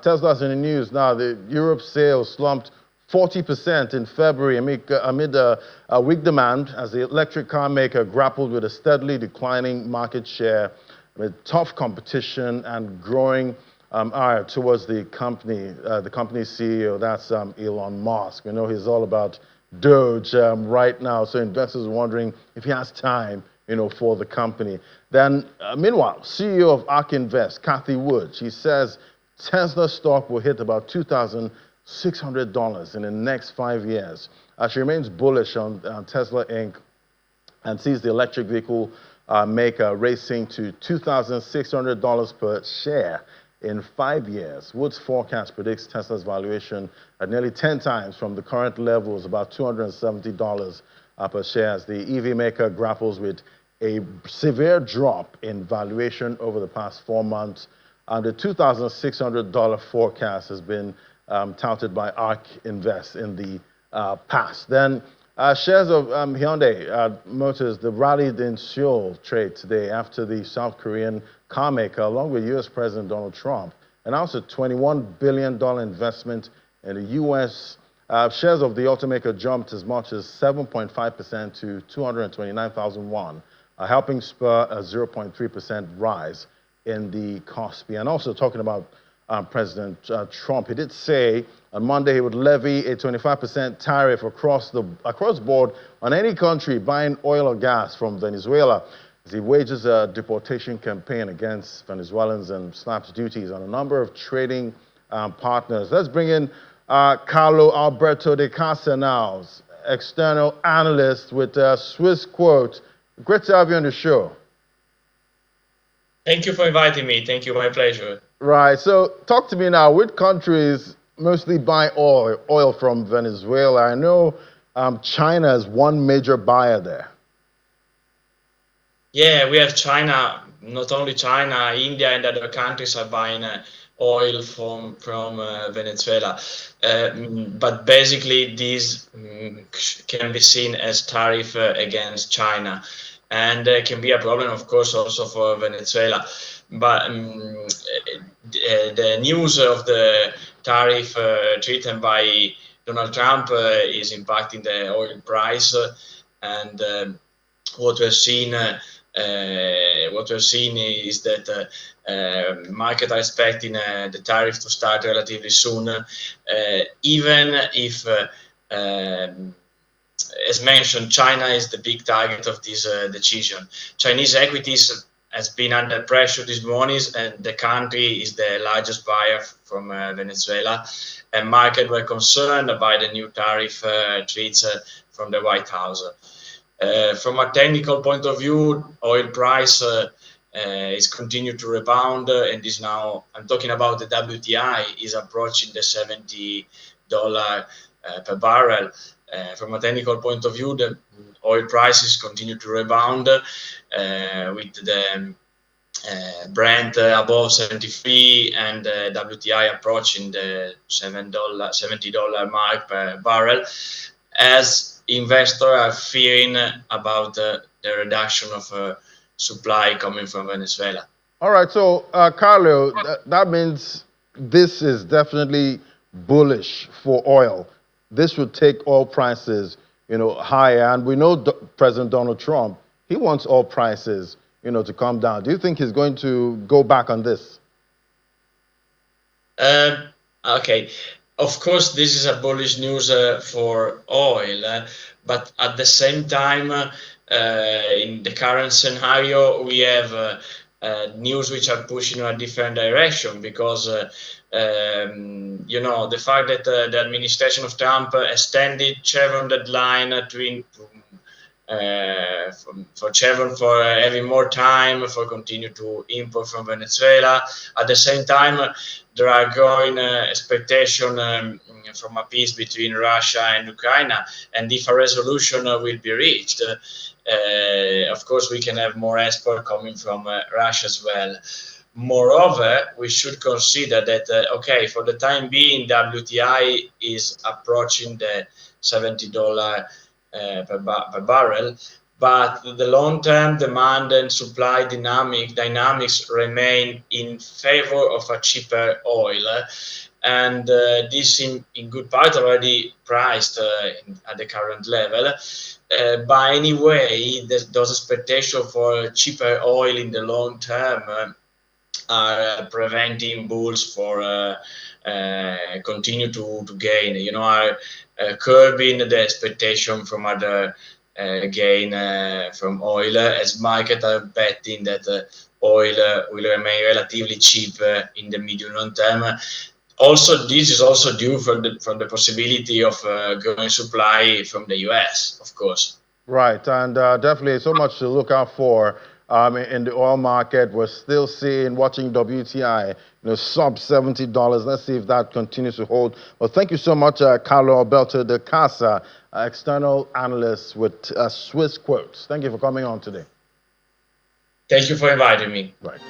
Tesla's in the news now. The Europe sales slumped 40% in February amid a weak demand as the electric car maker grappled with a steadily declining market share with tough competition and growing ire towards the company's CEO. That's Elon Musk. We know he's all about Doge right now, so investors are wondering if he has time, for the company. Then, meanwhile, CEO of ARK Invest, Kathy Wood, she says Tesla stock will hit about $2,600 in the next 5 years. She remains bullish on Tesla Inc. and sees the electric vehicle maker racing to $2,600 per share in 5 years. Wood's forecast predicts Tesla's valuation at nearly 10 times from the current levels, about $270 per share, as the EV maker grapples with a severe drop in valuation over the past 4 months. The $2,600 forecast has been touted by ARK Invest in the past. Then shares of Hyundai Motors, the rallied in Seoul trade today after the South Korean car maker, along with U.S. President Donald Trump, announced a $21 billion investment in the U.S. Shares of the automaker jumped as much as 7.5% to 229,000 won, helping spur a 0.3% rise in the Kospi. And also talking about President Trump, he did say on Monday he would levy a 25% tariff across board on any country buying oil or gas from Venezuela, as he wages a deportation campaign against Venezuelans and slaps duties on a number of trading partners. Let's bring in Carlo Alberto de Casa now, external analyst with Swiss Quote. Great to have you on the show. Thank you for inviting me. Thank you, my pleasure. Right, so talk to me now. Which countries mostly buy oil from Venezuela? I know China is one major buyer there. Yeah, we have China. Not only China, India and other countries are buying oil from Venezuela. But basically, these can be seen as tariff against China, and can be a problem, of course, also for Venezuela. But the news of the tariff treated by Donald Trump is impacting the oil price, and what we're seeing is that market are expecting the tariff to start relatively soon, even if, as mentioned, China is the big target of this decision. Chinese equities has been under pressure this morning, and the country is the largest buyer from Venezuela, and markets were concerned by the new tariff threats from the White House. From a technical point of view, oil price is continued to rebound, and is now, I'm talking about the WTI, is approaching the $70 per barrel. From a technical point of view, the oil prices continue to rebound, with the Brent above 73 and WTI approaching the $70 mark per barrel, as investors are fearing about the reduction of supply coming from Venezuela. All right, so Carlo, that means this is definitely bullish for oil. This would take oil prices, higher, and we know President Donald Trump, he wants oil prices, to come down. Do you think he's going to go back on this? Okay. Of course, this is a bullish news for oil, but at the same time, in the current scenario, we have news which are pushing in a different direction, because the fact that the administration of Trump extended Chevron deadline for Chevron for having more time for continue to import from Venezuela. At the same time, there are growing expectation from a peace between Russia and Ukraine, and if a resolution will be reached, of course we can have more export coming from Russia as well. Moreover, we should consider that, for the time being, WTI is approaching the $70 per barrel, but the long-term demand and supply dynamics remain in favor of a cheaper oil, and this in good part already priced at the current level. But anyway, those expectations for cheaper oil in the long term are preventing bulls for continue to gain. Are curbing the expectation from other gain from oil, as market are betting that oil will remain relatively cheap in the medium long term. Also, this is also due from the possibility of growing supply from the US, of course. Right, and definitely so much to look out for in the oil market. We're still watching WTI, sub $70. Let's see if that continues to hold. Well, thank you so much, Carlo Alberto de Casa, external analyst with Swiss Quotes. Thank you for coming on today. Thank you for inviting me. Right.